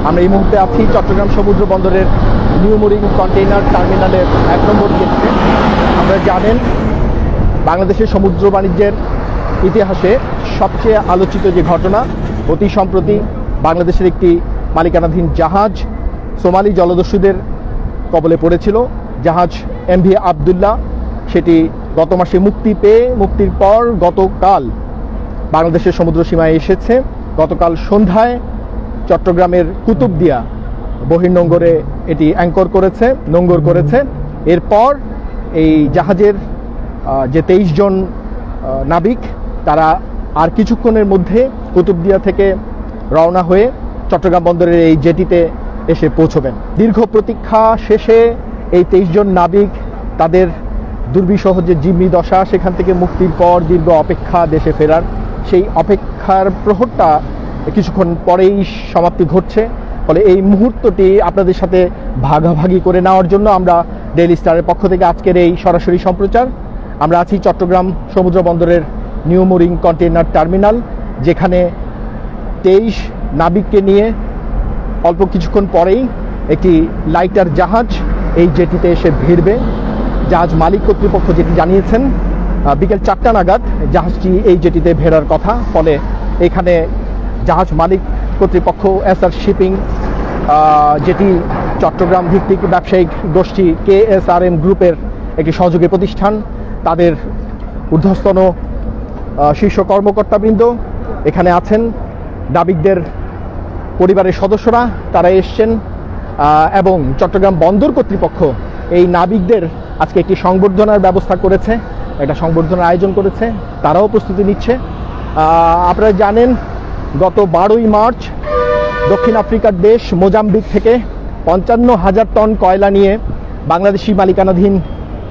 আমরা এই মুহূর্তে আছি চট্টগ্রাম সমুদ্র বন্দরের নিউ মুরিং কন্টেইনার টার্মিনালের 1 নম্বর গেটে। আপনারা জানেন বাংলাদেশের সমুদ্র বাণিজ্যের ইতিহাসে সবচেয়ে আলোচিত যে ঘটনা, অতি সম্প্রতি বাংলাদেশের একটি মালিকানাধীন জাহাজ সোমালি জলদস্যুদের কবলে পড়েছিল। জাহাজ MV আবদুল্লাহ, সেটি গত মাসে মুক্তির পর গতকাল বাংলাদেশের সমুদ্র সীমায় এসেছে। গতকাল সন্ধ্যায় চট্টগ্রামের কুতুবদিয়া বহির্নোঙরে এটি নোঙর করেছে। এরপর এই জাহাজের যে 23 জন নাবিক, তারা আর কিছুক্ষণের মধ্যে কুতুবদিয়া থেকে রওনা হয়ে চট্টগ্রাম বন্দরের এই জেটিতে এসে পৌঁছবেন। দীর্ঘ প্রতীক্ষা শেষে এই 23 জন নাবিক তাদের দুর্বিষহ যে জিম্মি দশা, সেখান থেকে মুক্তির পর দীর্ঘ অপেক্ষা, দেশে ফেরার সেই অপেক্ষার প্রহরটা কিছুক্ষণ পরেই সমাপ্তি ঘটছে। ফলে এই মুহূর্তটি আপনাদের সাথে ভাগাভাগি করে নেওয়ার জন্য আমরা ডেইলি স্টারের পক্ষ থেকে আজকের এই সরাসরি সম্প্রচার। আমরা আছি চট্টগ্রাম সমুদ্র বন্দরের নিউ মুরিং কন্টেইনার টার্মিনাল, যেখানে 23 নাবিককে নিয়ে অল্প কিছুক্ষণ পরেই একটি লাইটার জাহাজ এই জেটিতে এসে ভিড়বে। জাহাজ মালিক কর্তৃপক্ষ যেটি জানিয়েছেন, বিকেল 4টা নাগাদ জাহাজটি এই জেটিতে ভেড়ার কথা। ফলে এখানে জাহাজ মালিক কর্তৃপক্ষ SR শিপিং, যেটি চট্টগ্রাম ভিত্তিক ব্যবসায়িক গোষ্ঠী KSRM গ্রুপের একটি সহযোগী প্রতিষ্ঠান, তাদের ঊর্ধ্বস্তন শীর্ষ কর্মকর্তাবৃন্দ এখানে আছেন। নাবিকদের পরিবারের সদস্যরা তারা এসছেন এবং চট্টগ্রাম বন্দর কর্তৃপক্ষ এই নাবিকদের আজকে একটি সংবর্ধনার ব্যবস্থা করেছে, একটা সংবর্ধনার আয়োজন করেছে, তারাও প্রস্তুতি নিচ্ছে। আপনারা জানেন গত 12ই মার্চ দক্ষিণ আফ্রিকার দেশ মোজাম্বিক থেকে 55,000 টন কয়লা নিয়ে বাংলাদেশি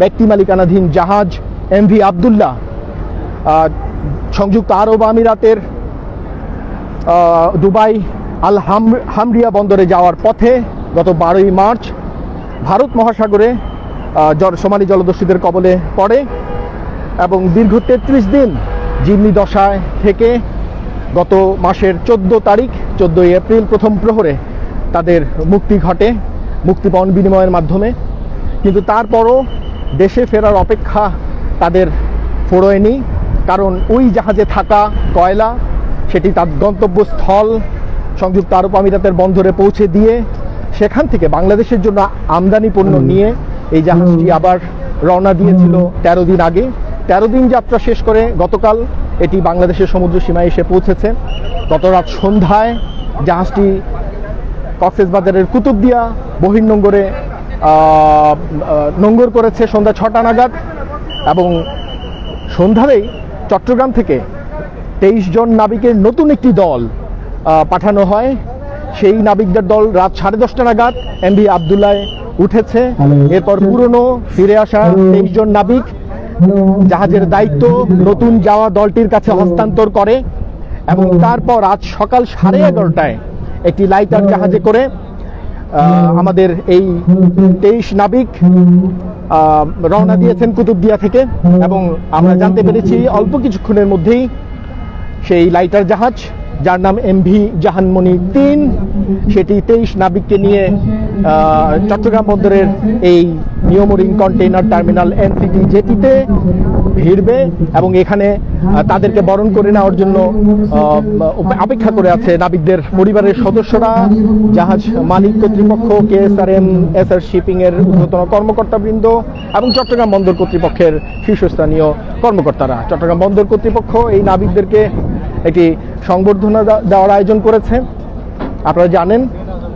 ব্যক্তি মালিকানাধীন জাহাজ MV আবদুল্লাহ সংযুক্ত আরব আমিরাতের দুবাই আল হামরিয়া বন্দরে যাওয়ার পথে গত 12ই মার্চ ভারত মহাসাগরে সোমালি জলদস্যুদের কবলে পড়ে এবং দীর্ঘ 33 দিন জিম্মি দশায় থেকে গত মাসের 14ই এপ্রিল প্রথম প্রহরে তাদের মুক্তি ঘটে, মুক্তিপণ বিনিময়ের মাধ্যমে। কিন্তু তারপরও দেশে ফেরার অপেক্ষা তাদের ফোড়োয়নি, কারণ ওই জাহাজে থাকা কয়লা সেটি তার গন্তব্যস্থল সংযুক্ত আরব আমিরাতের বন্দরে পৌঁছে দিয়ে সেখান থেকে বাংলাদেশের জন্য আমদানি পণ্য নিয়ে এই জাহাজটি আবার রওনা দিয়েছিল 13 দিন আগে। 13 দিন যাত্রা শেষ করে গতকাল এটি বাংলাদেশের সমুদ্র সীমায় এসে পৌঁছেছে। গত রাত সন্ধ্যায় জাহাজটি কক্সবাজারের কুতুবদিয়া বহির্নোঙরে নোঙর করেছে সন্ধ্যা 6টা নাগাদ এবং সন্ধ্যাতেই চট্টগ্রাম থেকে 23 জন নাবিকের নতুন একটি দল পাঠানো হয়। সেই নাবিকদের দল রাত 10:30 নাগাদ MV আবদুল্লায় উঠেছে। এরপর পুরনো ফিরে আসা 23 জন নাবিক জাহাজের দায়িত্ব নতুন যাওয়া দলটির কাছে হস্তান্তর করে এবং তারপর আজ সকাল 11:30টায় একটি লাইটার জাহাজে করে আমাদের এই 23 নাবিক রওনা দিয়েছেন কুতুবদিয়া থেকে এবং আমরা জানতে পেরেছি অল্প কিছুক্ষণের মধ্যেই সেই লাইটার জাহাজ, যার নাম MV জাহানমণি 3, সেটি 23 নাবিককে নিয়ে চট্টগ্রাম বন্দরের এই new mooring container terminal NCT জেটিতে ভিড়বে এবং এখানে তাদেরকে বরণ করে নেওয়ার জন্য অপেক্ষা করে আছে নাবিকদের পরিবারের সদস্যরা, জাহাজ মালিক কর্তৃপক্ষ KSRM SR শিপিং এর ঊর্ধ্বতন কর্মকর্তাবৃন্দ এবং চট্টগ্রাম বন্দর কর্তৃপক্ষের শীর্ষস্থানীয় কর্মকর্তারা। চট্টগ্রাম বন্দর কর্তৃপক্ষ এই নাবিকদেরকে একটি সংবর্ধনা দেওয়ার আয়োজন করেছে। আপনারা জানেন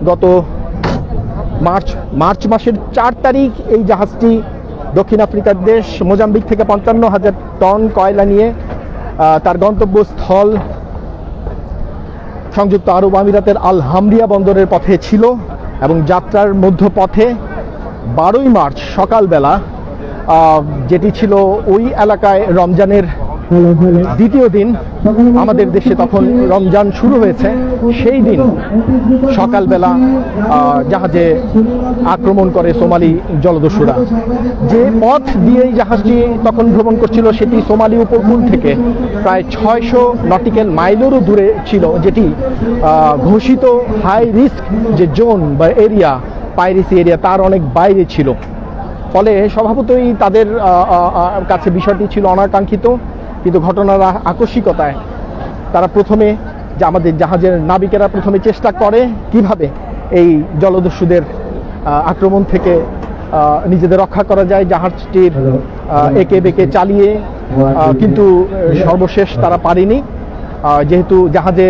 গত মার্চ মাসের 4 তারিখ এই জাহাজটি দক্ষিণ আফ্রিকার দেশ মোজাম্বিক থেকে 55,000 টন কয়লা নিয়ে তার গন্তব্যস্থল সংযুক্ত আরব আমিরাতের আল হামরিয়া বন্দরের পথে ছিল এবং যাত্রার মধ্যপথে 12ই মার্চ সকালবেলা, যেটি ছিল ওই এলাকায় রমজানের দ্বিতীয় দিন আমাদের দেশে তখন রমজান শুরু হয়েছে। সেই দিন সকালবেলা জাহাজে আক্রমণ করে সোমালি জলদস্যুরা। যে পথ দিয়েই জাহাজটি তখন ভ্রমণ করছিল সেটি সোমালি উপকূল থেকে প্রায় 600 নটিক্যাল মাইলেরও দূরে ছিল, যেটি ঘোষিত হাই রিস্ক যে জোন বা এরিয়া, পাইরেসি এরিয়া, তার অনেক বাইরে ছিল। ফলে স্বভাবতই তাদের কাছে বিষয়টি ছিল অনাকাঙ্ক্ষিত, কিন্তু ঘটনার আকস্মিকতায় তারা প্রথমে, যে আমাদের জাহাজের নাবিকেরা প্রথমে চেষ্টা করে কিভাবে এই জলদস্যুদের আক্রমণ থেকে নিজেদের রক্ষা করা যায়, জাহাজটির একে বেঁকে চালিয়ে, কিন্তু সর্বশেষ তারা পারেনি। যেহেতু জাহাজে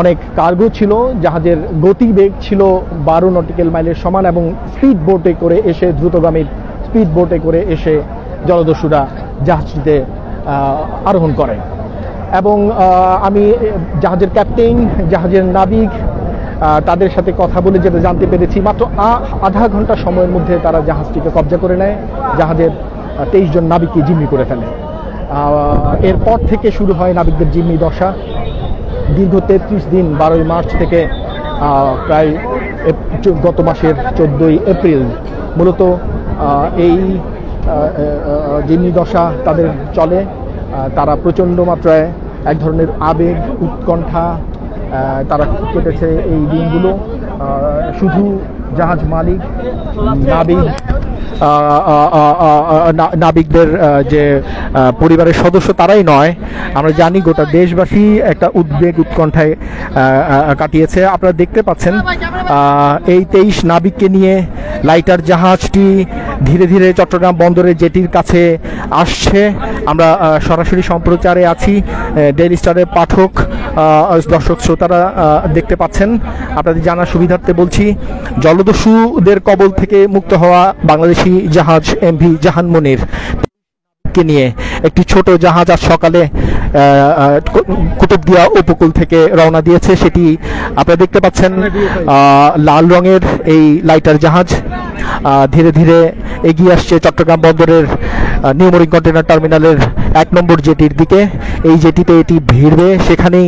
অনেক কার্গো ছিল, জাহাজের গতিবেগ ছিল 12 নটিক্যাল মাইলের সমান, এবং স্পিড বোটে করে এসে, দ্রুতগামী স্পিড বোটে করে এসে জলদস্যুরা জাহাজটিতে আরোহণ করে। এবং আমি জাহাজের ক্যাপ্টেন, জাহাজের নাবিক, তাদের সাথে কথা বলে যেটা জানতে পেরেছি, মাত্র আধা ঘন্টা সময়ের মধ্যে তারা জাহাজটিকে কবজা করে নেয়, জাহাজের 23 জন নাবিককে জিম্মি করে ফেলে। এরপর থেকে শুরু হয় নাবিকদের জিম্মি দশা। দীর্ঘ 33 দিন, 12ই মার্চ থেকে প্রায় গত মাসের 14ই এপ্রিল মূলত এই জিম্মি দশা তাদের চলে। তারা প্রচণ্ড মাত্রায় এক ধরনের আবেগ, উৎকণ্ঠা তারা কেটেছে এই দিনগুলো। শুধু জাহাজ মালিক, নাবিকদের যে পরিবারের সদস্য তারাই নয়, আমরা জানি গোটা দেশবাসী একটা উদ্বেগ, উৎকণ্ঠায় কাটিয়েছে। আপনারা দেখতে পাচ্ছেন এই 23 নাবিককে নিয়ে লাইটার জাহাজটি ধীরে ধীরে চট্টগ্রাম বন্দরের জেটির কাছে আসছে। আমরা সরাসরি সম্প্রচারে আছি, ডেইলি স্টারের পাঠক, দর্শক শ্রোতারা দেখতে পাচ্ছেন। আপনাদের জানার সুবিধার্থে বলছি, জলদস্যুদের কবল থেকে মুক্ত হওয়া বাংলাদেশি জাহাজ এমভি জাহান মনির কে নিয়ে একটি ছোট জাহাজ আজ সকালে কুতুবদিয়া উপকূল থেকে রওনা দিয়েছে। সেটি আপনারা দেখতে পাচ্ছেন, লাল রঙের এই লাইটার জাহাজ ধীরে ধীরে এগিয়ে আসছে চট্টগ্রাম বন্দরের নিউ মরিন কন্টেনার টার্মিনালের 1 নম্বর জেটির দিকে। এই জেটিতে এটি ভিড়বে, সেখানেই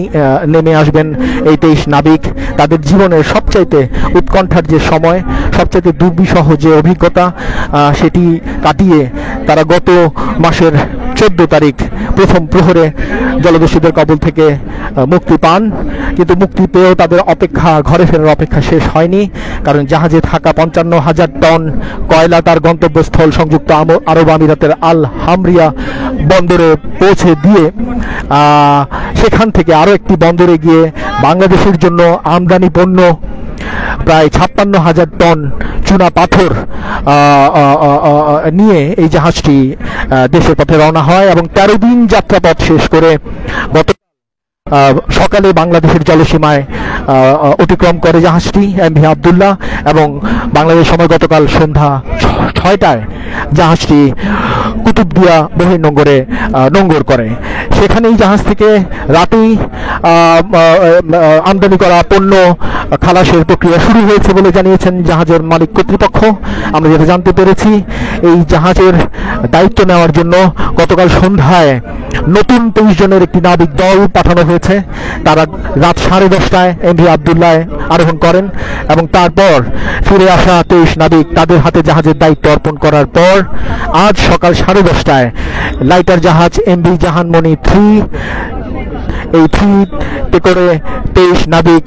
নেমে আসবেন এই 23 নাবিক। তাদের জীবনের সবচাইতে উৎকণ্ঠার যে সময়, সবচাইতে দুর্বিষহ যে অভিজ্ঞতা, সেটি কাটিয়ে তারা গত মাসের 14 তারিখ প্রথম প্রহরে জলদস্যুদের কবল থেকে মুক্তি পান। কিন্তু মুক্তি পেয়েও তাদের অপেক্ষা, ঘরে ফেরার অপেক্ষা শেষ হয়নি, কারণ জাহাজে থাকা 55,000 টন কয়লা তার গন্তব্যস্থল সংযুক্ত আরব আমিরাতের আল হামরিয়া বন্দরে পৌঁছে দিয়ে সেখান থেকে আরও একটি বন্দরে গিয়ে বাংলাদেশের জন্য আমদানি পণ্য প্রায় 56,000 টন চুনা পাথর নিয়ে এই জাহাজটি দেশের পথে রওনা হয়, এবং 13 দিন যাত্রাপথ শেষ করে গত সকালে বাংলাদেশের জলসীমায় অতিক্রম করে জাহাজটি এমভি আবদুল্লাহ, এবং বাংলাদেশ সময় গতকাল সন্ধ্যা 6টায় জাহাজটি কুতুবদিয়া বহির্নোঙরে নোঙর করে। সেখানেই জাহাজ থেকে রাতেই আমদানি করা পণ্য খালাসের প্রক্রিয়া শুরু হয়েছে বলে জানিয়েছেন জাহাজের মালিক কর্তৃপক্ষ। আমরা যেটা জানতে পেরেছি, এই জাহাজের দায়িত্ব নেওয়ার জন্য গতকাল সন্ধ্যায় নতুন 23 জনের একটি নাবিক দল পাঠানো হয়েছে। তারা রাত 10:30টায় এমভি আবদুল্লাহ আরোহণ করেন, এবং তারপর ফিরে আসা 23 নাবিক তাদের হাতে জাহাজের দায়িত্ব অর্পণ করার পর আজ সকাল 10:30টায় লাইটার জাহাজ এমভি জাহানমণি 3, এই 3তে করে 23 নাবিক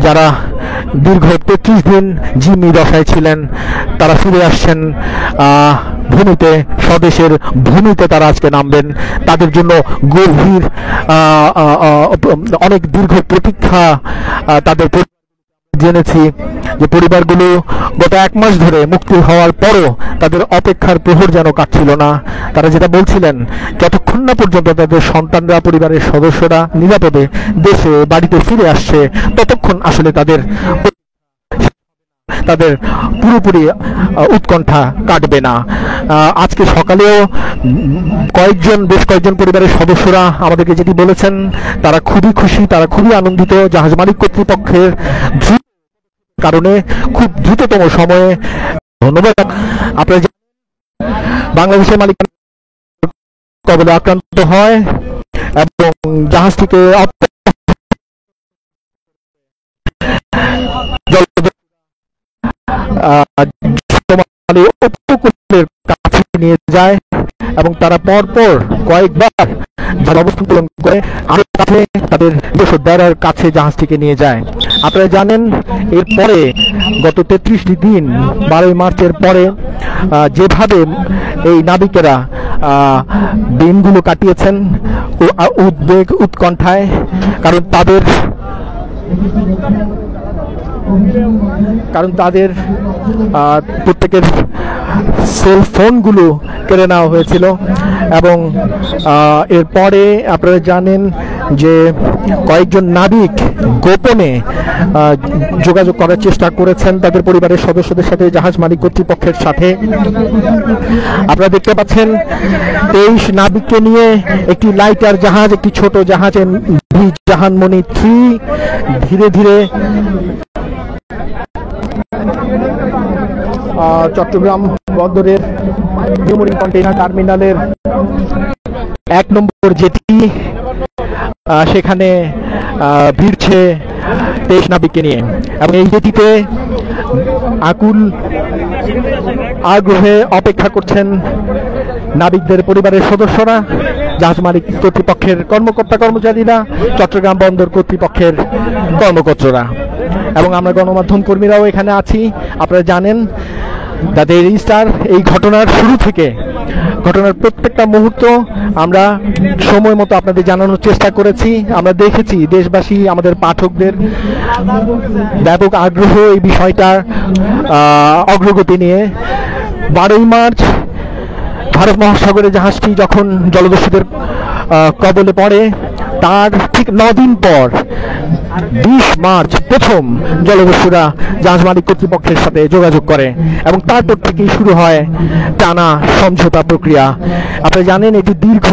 যারা দীর্ঘ 33 দিন জিম্মি দশায় ছিলেন, তারা ফিরে আসছেন ভূমিতে, স্বদেশের ভূমিতে তারা আজকে নামবেন। তাদের জন্য গভীর অনেক দীর্ঘ প্রতীক্ষা। তাদের জেনেছি যে পরিবারগুলো গত 1 মাস ধরে মুক্তি হওয়ার পরও তাদের অপেক্ষার প্রহর যেন কাটছিল না। তারা যেটা বলছিলেন, যতক্ষণ না পর্যন্ত তাদের সন্তানরা, পরিবারের সদস্যরা নিরাপদে দেশে বাড়িতে ফিরে আসছে, ততক্ষণ আসলে তাদের পুরোপুরি উৎকণ্ঠা কাটবে না। আজকে সকালেও বেশ কয়েকজন পরিবারের সদস্যরা আমাদেরকে যেটি বলেছেন, তারা খুবই খুশি, তারা খুবই আনন্দিত জাহাজ মালিক কর্তৃপক্ষের কারণে খুব দ্রুততম সময়ে। ধন্যবাদ। আপনারা বাংলাদেশের মালিক কবলে আক্রান্ত হয় এবং জাহাজটিকে উপকূলের কাছে নিয়ে যায় এবং তারা পরপর কয়েকবার অবস্থান পূরণ করে আরো কাছে তাদের দেশের কাছে জাহাজটিকে নিয়ে যায়। আপনারা জানেন এরপরে গত 33টি দিন 12 মার্চের পরে যেভাবে এই নাবিকেরা দিনগুলো কাটিয়েছেন উদ্বেগ উৎকণ্ঠায়, কারণ তাদের প্রত্যেকের সেলফোনগুলো কেড়ে নেওয়া হয়েছিল এবং এরপরে আপনারা জানেন যে কয়েকজন নাবিক গোপনে যোগাযোগ করার চেষ্টা করেছেন তাদের পরিবারের সদস্যদের সাথে, জাহাজ মালিক কর্তৃপক্ষের সাথে। আপনারা দেখতে পাচ্ছেন 23 নাবিককে নিয়ে একটি লাইটার জাহাজ, একটি ছোট জাহাজ এমভি জাহানমণি 3 ধীরে ধীরে চট্টগ্রাম বন্দরের নিউ মেরিন কন্টেইনার টার্মিনালের 1 নম্বর জেটি সেখানে ভিড়ছে 23 নাবিককে নিয়ে এবং এই জেটিতে আকুল আগ্রহে অপেক্ষা করছেন নাবিকদের পরিবারের সদস্যরা, জাহাজ মালিক কর্তৃপক্ষের কর্মকর্তা কর্মচারীরা, চট্টগ্রাম বন্দর কর্তৃপক্ষের কর্মকর্তারা এবং আমরা গণমাধ্যম কর্মীরাও এখানে আছি। আপনারা জানেন দ্য ডেইলি স্টার এই ঘটনার শুরু থেকে ঘটনার প্রত্যেকটা মুহূর্ত আমরা সময় মতো আপনাদের জানানোর চেষ্টা করেছি। আমরা দেখেছি দেশবাসী, আমাদের পাঠকদের ব্যাপক আগ্রহ এই বিষয়টার অগ্রগতি নিয়ে। 12 মার্চ ভারত মহাসাগরে জাহাজটি যখন জলদস্যুদের কবলে পড়ে তার ঠিক 9 দিন পর 20 মার্চ প্রথম জলদস্যুরা জাহাজ মালিক কর্তৃপক্ষের সাথে যোগাযোগ করে এবং তারপর থেকেই শুরু হয় টানা সমঝোতা প্রক্রিয়া। আপনারা জানেন এটি দীর্ঘ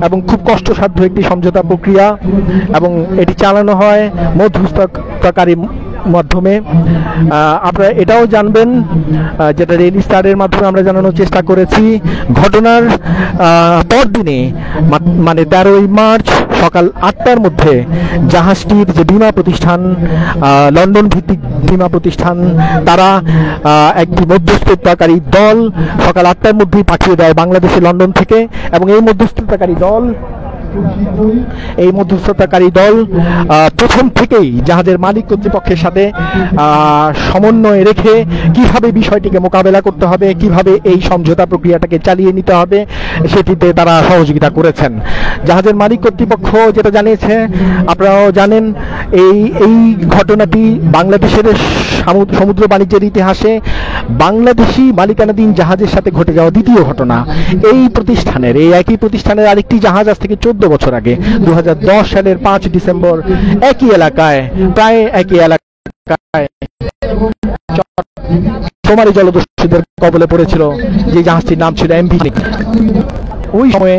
এবং খুব কষ্টসাধ্য একটি সমঝোতা প্রক্রিয়া এবং এটি চালানো হয় মধ্যস্থতাকারী মাধ্যমে। আপনারা এটাও জানবেন যেটা ডেইলি স্টারের মাধ্যমে আমরা জানানোর চেষ্টা করেছি, ঘটনার পরদিনে মানে 13 মার্চ সকাল 8টার মধ্যে জাহাজটির যে বীমা প্রতিষ্ঠান, লন্ডন ভিত্তিক বীমা প্রতিষ্ঠান, তারা একটি মধ্যস্থতাকারী দল সকাল 8টার মধ্যেই পাঠিয়ে দেয় বাংলাদেশে লন্ডন থেকে এবং এই মধ্যস্থতাকারী দল প্রথম থেকেই জাহাজের মালিক কর্তৃপক্ষের সাথে সমন্বয় রেখে কিভাবে বিষয়টিকে মোকাবেলা করতে হবে, কিভাবে এই সমঝোতা প্রক্রিয়াটাকে চালিয়ে নিতে হবে সেটিতে তারা সহযোগিতা করেছেন। জাহাজের মালিক কর্তৃপক্ষ যেটা জানিয়েছে আপনারাও জানেন, এই ঘটনাটি বাংলাদেশের সমুদ্র বাণিজ্যের ইতিহাসে বাংলাদেশি মালিকানাধীন জাহাজের সাথে ঘটে যাওয়া দ্বিতীয় ঘটনা। এই একই প্রতিষ্ঠানের আরেকটি জাহাজ আজ থেকে 14 বছর আগে 2010 সালের 5 ডিসেম্বর প্রায় একই এলাকায় সোমালি জলদস্যুদের কবলে পড়েছিল, যে জাহাজটির নাম ছিল এমভি। ওই সময়ে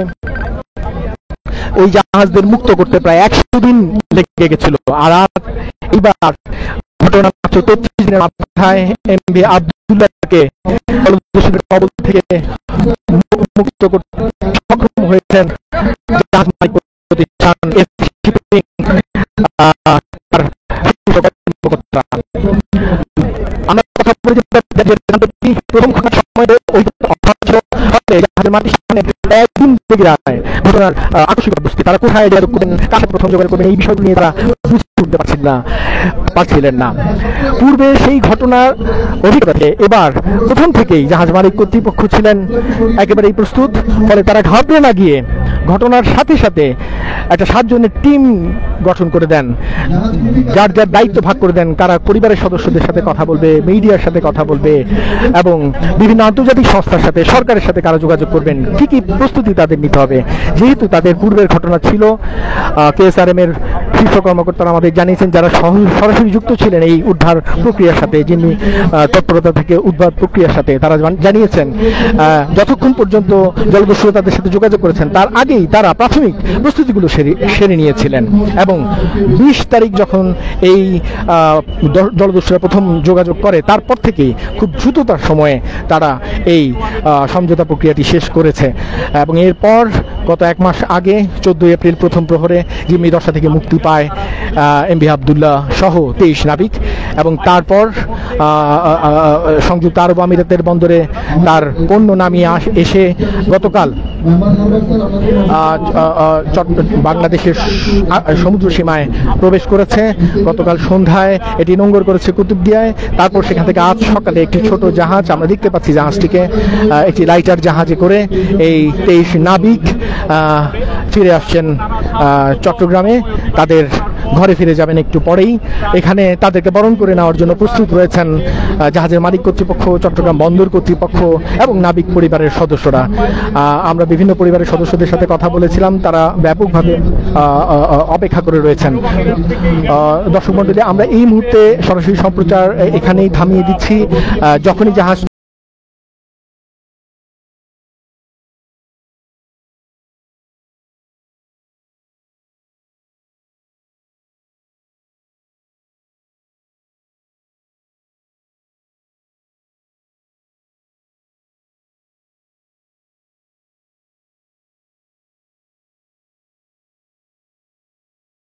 ওই জাহাজদের মুক্ত করতে প্রায় 100 দিন লেগে গেছিল। আর এবার ঘটনা মাত্র 33 দিনের মাথায় এমভি আব্দুল্লাহকে জলদস্যুদের কবল থেকে মুক্ত করতে সক্ষম হয়েছেন জাহাজ মালিক প্রতিষ্ঠান আমরা কথা বলে প্রথম ঘটনার সময় একদিন ঘটনার আকস্মিক অবস্থা, তারা কোথায় যোগাযোগ করবেন, কার সাথে প্রথম যোগাযোগ করবেন, এই বিষয়গুলো নিয়ে তারা বুঝতে উঠতে পারছিলেন না। পূর্বে সেই ঘটনার অভিজ্ঞতাতে এবার প্রথম থেকেই জাহাজ মালিক কর্তৃপক্ষ ছিলেন একেবারেই প্রস্তুত, ফলে তারা ঘাবড়ে না গিয়ে ঘটনার সাথে সাথে একটা 7 জনের টিম গঠন করে দেন, যার দায়িত্ব ভাগ করে দেন, কারা পরিবারের সদস্যদের সাথে কথা বলবে, মিডিয়ার সাথে কথা বলবে এবং বিভিন্ন আন্তর্জাতিক সংস্থার সাথে, সরকারের সাথে কারা যোগাযোগ করবেন, কি কি প্রস্তুতি তাদের নিতে হবে। যেহেতু তাদের পূর্বের ঘটনা ছিল, কেএসআরএম এর শীর্ষ কর্মকর্তারা আমাদের জানিয়েছেন, যারা সরাসরি যুক্ত ছিলেন এই উদ্ধার প্রক্রিয়ার সাথে, যিনি তৎপরতা থেকে উদ্ধার প্রক্রিয়ার সাথে, তারা জানিয়েছেন যতক্ষণ পর্যন্ত জলদস্যুরা তাদের সাথে যোগাযোগ করেছেন তার আগেই তারা প্রাথমিক প্রস্তুতিগুলো সেরে নিয়েছিলেন এবং 20 তারিখ যখন এই জলদস্যুরা প্রথম যোগাযোগ করে তারপর থেকেই খুব দ্রুততার সময়ে তারা এই সমঝোতা প্রক্রিয়াটি শেষ করেছে এবং এরপর গত 1 মাস আগে 14 এপ্রিল প্রথম প্রহরে জিম্মি দশা থেকে মুক্তি পায় এমভি আবদুল্লাহ সহ 23 নাবিক, এবং তারপর সংযুক্ত আরব আমিরাতের বন্দরে তার পণ্য নামিয়ে এসে গতকাল বাংলাদেশের সমুদ্র সীমায় প্রবেশ করেছে। গতকাল সন্ধ্যায় এটি নোঙ্গর করেছে কুতুবদিয়ায়। তারপর সেখান থেকে আজ সকালে একটি ছোট জাহাজ, আমরা দেখতে পাচ্ছি জাহাজটিকে, একটি লাইটার জাহাজে করে এই 23 নাবিক ফিরে আসছেন চট্টগ্রামে। তাদের ঘরে ফিরে যাবেন একটু পরেই। এখানে তাদেরকে বরণ করে নেওয়ার জন্য প্রস্তুত রয়েছেন জাহাজের মালিক কর্তৃপক্ষ, চট্টগ্রাম বন্দর কর্তৃপক্ষ এবং নাবিক পরিবারের সদস্যরা। আমরা বিভিন্ন পরিবারের সদস্যদের সাথে কথা বলেছিলাম, তারা ব্যাপকভাবে অপেক্ষা করে রয়েছেন। দর্শক মণ্ডলী, আমরা এই মুহূর্তে সরাসরি সম্প্রচার এখানেই থামিয়ে দিচ্ছি। যখনই জাহাজ